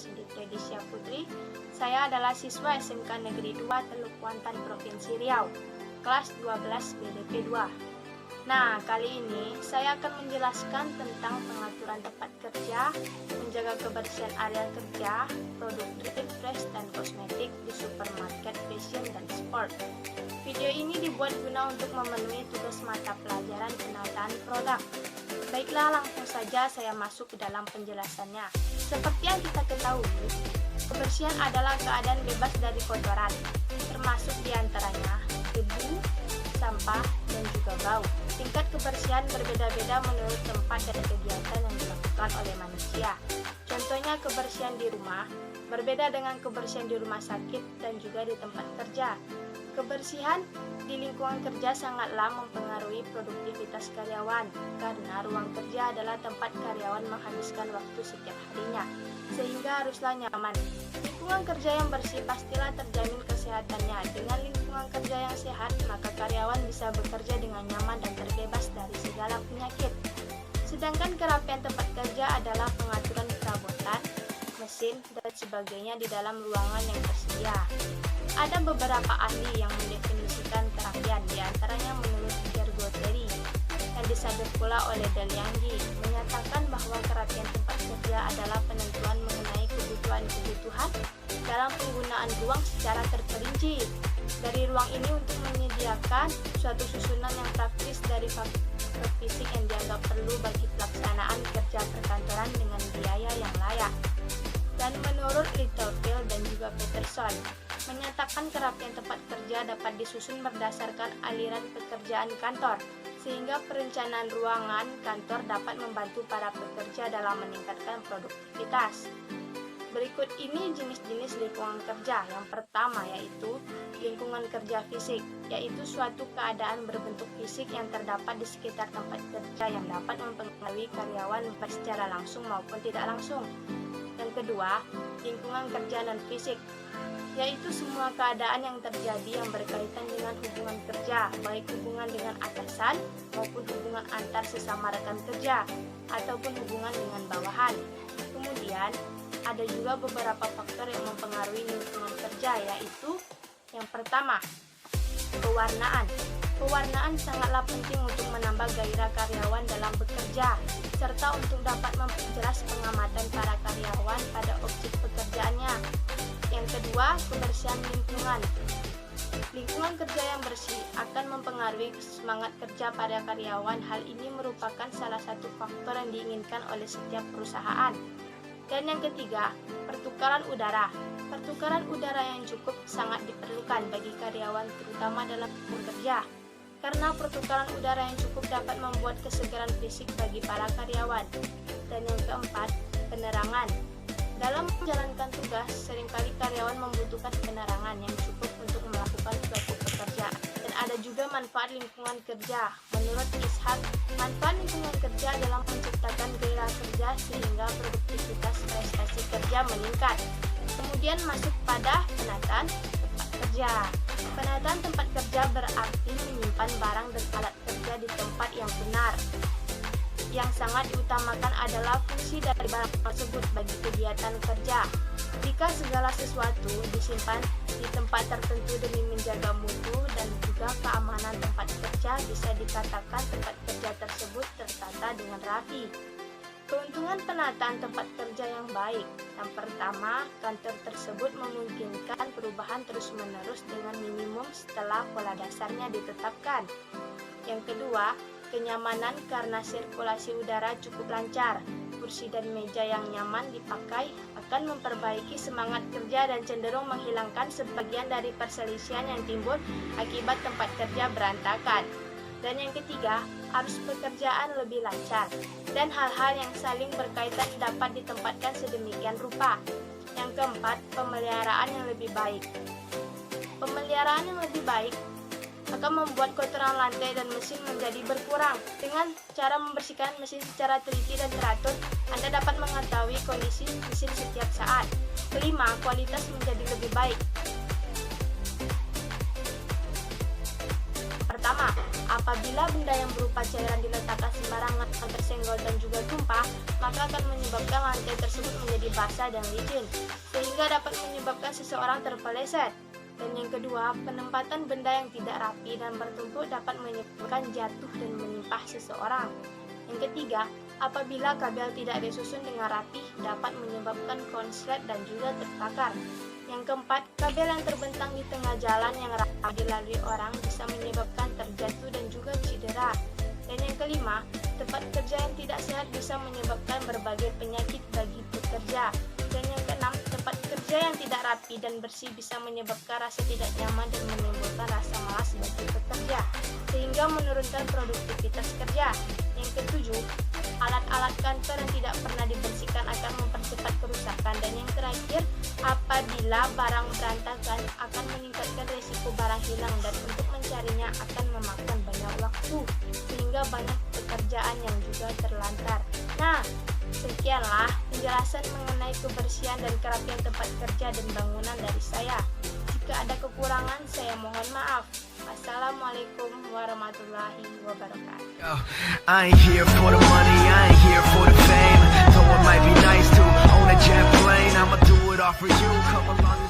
Cindy Fredisya Putri. Saya adalah siswa SMK Negeri 2 Teluk Kuantan, Provinsi Riau, kelas 12 BDP 2. Nah, kali ini saya akan menjelaskan tentang pengaturan tempat kerja, menjaga kebersihan area kerja, produk fresh dan kosmetik di supermarket fashion dan sport. Video ini dibuat guna untuk memenuhi tugas mata pelajaran penataan produk. Baiklah, langsung saja saya masuk ke dalam penjelasannya. Seperti yang kita ketahui, kebersihan adalah keadaan bebas dari kotoran, termasuk diantaranya debu, sampah, dan juga bau. Tingkat kebersihan berbeda-beda menurut tempat dan kegiatan yang dilakukan oleh manusia. Contohnya kebersihan di rumah, berbeda dengan kebersihan di rumah sakit dan juga di tempat kerja. Kebersihan di lingkungan kerja sangatlah mempengaruhi produktivitas karyawan, karena ruang kerja adalah tempat karyawan menghabiskan waktu setiap harinya, sehingga haruslah nyaman. Lingkungan kerja yang bersih pastilah terjamin kesehatannya. Dengan lingkungan kerja yang sehat, maka karyawan bisa bekerja dengan nyaman dan terbebas dari segala penyakit. Sedangkan kerapian tempat kerja adalah pengaturan perabotan, mesin, dan sebagainya di dalam ruangan yang tersedia. Ada beberapa ahli yang mendefinisikan kerapian, diantaranya menurut Gergoteri, yang disadar pula oleh Dalianggi, menyatakan bahwa kerapian tempat kerja adalah penentuan mengenai kebutuhan dalam penggunaan ruang secara terperinci. Dari ruang ini untuk menyediakan suatu susunan yang praktis dari faktor fisik yang dianggap perlu bagi pelaksanaan kerja perkantoran dengan biaya yang layak. Dan menurut Littlefield dan juga Peterson, menyatakan kerapian tempat kerja dapat disusun berdasarkan aliran pekerjaan kantor, sehingga perencanaan ruangan kantor dapat membantu para pekerja dalam meningkatkan produktivitas. Berikut ini jenis-jenis lingkungan kerja. Yang pertama yaitu lingkungan kerja fisik, yaitu suatu keadaan berbentuk fisik yang terdapat di sekitar tempat kerja yang dapat mempengaruhi karyawan secara langsung maupun tidak langsung. Yang kedua, lingkungan kerja non-fisik, yaitu semua keadaan yang terjadi yang berkaitan dengan hubungan kerja, baik hubungan dengan atasan maupun hubungan antar sesama rekan kerja, ataupun hubungan dengan bawahan. Kemudian, ada juga beberapa faktor yang mempengaruhi lingkungan kerja, yaitu yang pertama, pewarnaan. Pewarnaan sangatlah penting untuk menambah gairah karyawan dalam bekerja, serta untuk dapat memperjelas pengamatan para karyawan pada objek pekerjaannya. Yang kedua, kebersihan lingkungan. Lingkungan kerja yang bersih akan mempengaruhi semangat kerja pada karyawan. Hal ini merupakan salah satu faktor yang diinginkan oleh setiap perusahaan. Dan yang ketiga, pertukaran udara. Pertukaran udara yang cukup sangat diperlukan bagi karyawan, terutama dalam bekerja. Karena pertukaran udara yang cukup dapat membuat kesegaran fisik bagi para karyawan. Dan yang keempat, penerangan. Dalam menjalankan tugas, seringkali karyawan membutuhkan penerangan yang cukup untuk melakukan suatu pekerjaan. Dan ada juga manfaat lingkungan kerja. Menurut Ishak, manfaat lingkungan kerja dalam menciptakan gairah kerja sehingga produktivitas prestasi kerja meningkat. Kemudian masuk pada penataan tempat kerja. Penataan tempat kerja berarti menyimpan barang dan alat kerja di tempat yang benar. Yang sangat diutamakan adalah fungsi dari barang tersebut bagi kegiatan kerja. Jika segala sesuatu disimpan di tempat tertentu demi menjaga mutu dan juga keamanan tempat kerja, bisa dikatakan tempat kerja tersebut tertata dengan rapi. Keuntungan penataan tempat kerja yang baik. Yang pertama, kantor tersebut memungkinkan perubahan terus-menerus dengan minimum setelah pola dasarnya ditetapkan. Yang kedua, kenyamanan karena sirkulasi udara cukup lancar. Kursi dan meja yang nyaman dipakai akan memperbaiki semangat kerja dan cenderung menghilangkan sebagian dari perselisihan yang timbul akibat tempat kerja berantakan. Dan yang ketiga, arus pekerjaan lebih lancar dan hal-hal yang saling berkaitan dapat ditempatkan sedemikian rupa. Yang keempat, pemeliharaan yang lebih baik. Pemeliharaan yang lebih baik akan membuat kotoran lantai dan mesin menjadi berkurang. Dengan cara membersihkan mesin secara teliti dan teratur, Anda dapat mengetahui kondisi mesin setiap saat. Kelima, kualitas menjadi lebih baik. Pertama, Apabila benda yang berupa cairan diletakkan sembarangan atau tersenggol dan juga tumpah, maka akan menyebabkan lantai tersebut menjadi basah dan licin, sehingga dapat menyebabkan seseorang terpeleset. Dan yang kedua, penempatan benda yang tidak rapi dan bertumpuk dapat menyebabkan jatuh dan menimpa seseorang. Yang ketiga, apabila kabel tidak disusun dengan rapi, dapat menyebabkan konslet dan juga terbakar. Yang keempat, kabel yang terbentang di tengah jalan yang rapi dilalui orang bisa menyebabkan terjatuh dan juga cedera. Dan yang kelima, tempat kerja yang tidak sehat bisa menyebabkan berbagai penyakit bagi pekerja. Dan yang keenam, tempat kerja yang tidak rapi dan bersih bisa menyebabkan rasa tidak nyaman dan menimbulkan rasa malas bagi pekerja, sehingga menurunkan produktivitas kerja. Yang ketujuh, alat-alat kantor yang tidak pernah dibersihkan akan mempercepat kerusakan. Dan yang terakhir, apabila barang berantakan akan meningkatkan risiko barang hilang dan untuk mencarinya akan memakan banyak waktu, sehingga banyak pekerjaan yang juga terlantar. Nah, sekianlah penjelasan mengenai kebersihan dan kerapian tempat kerja dan bangunan dari saya. Jika ada kekurangan, saya mohon maaf. Assalamualaikum warahmatullahi wabarakatuh. I ain't here for the money, I ain't here for the fame. Though it might be nice to own a jet plane, I'ma do it all for you. Come along.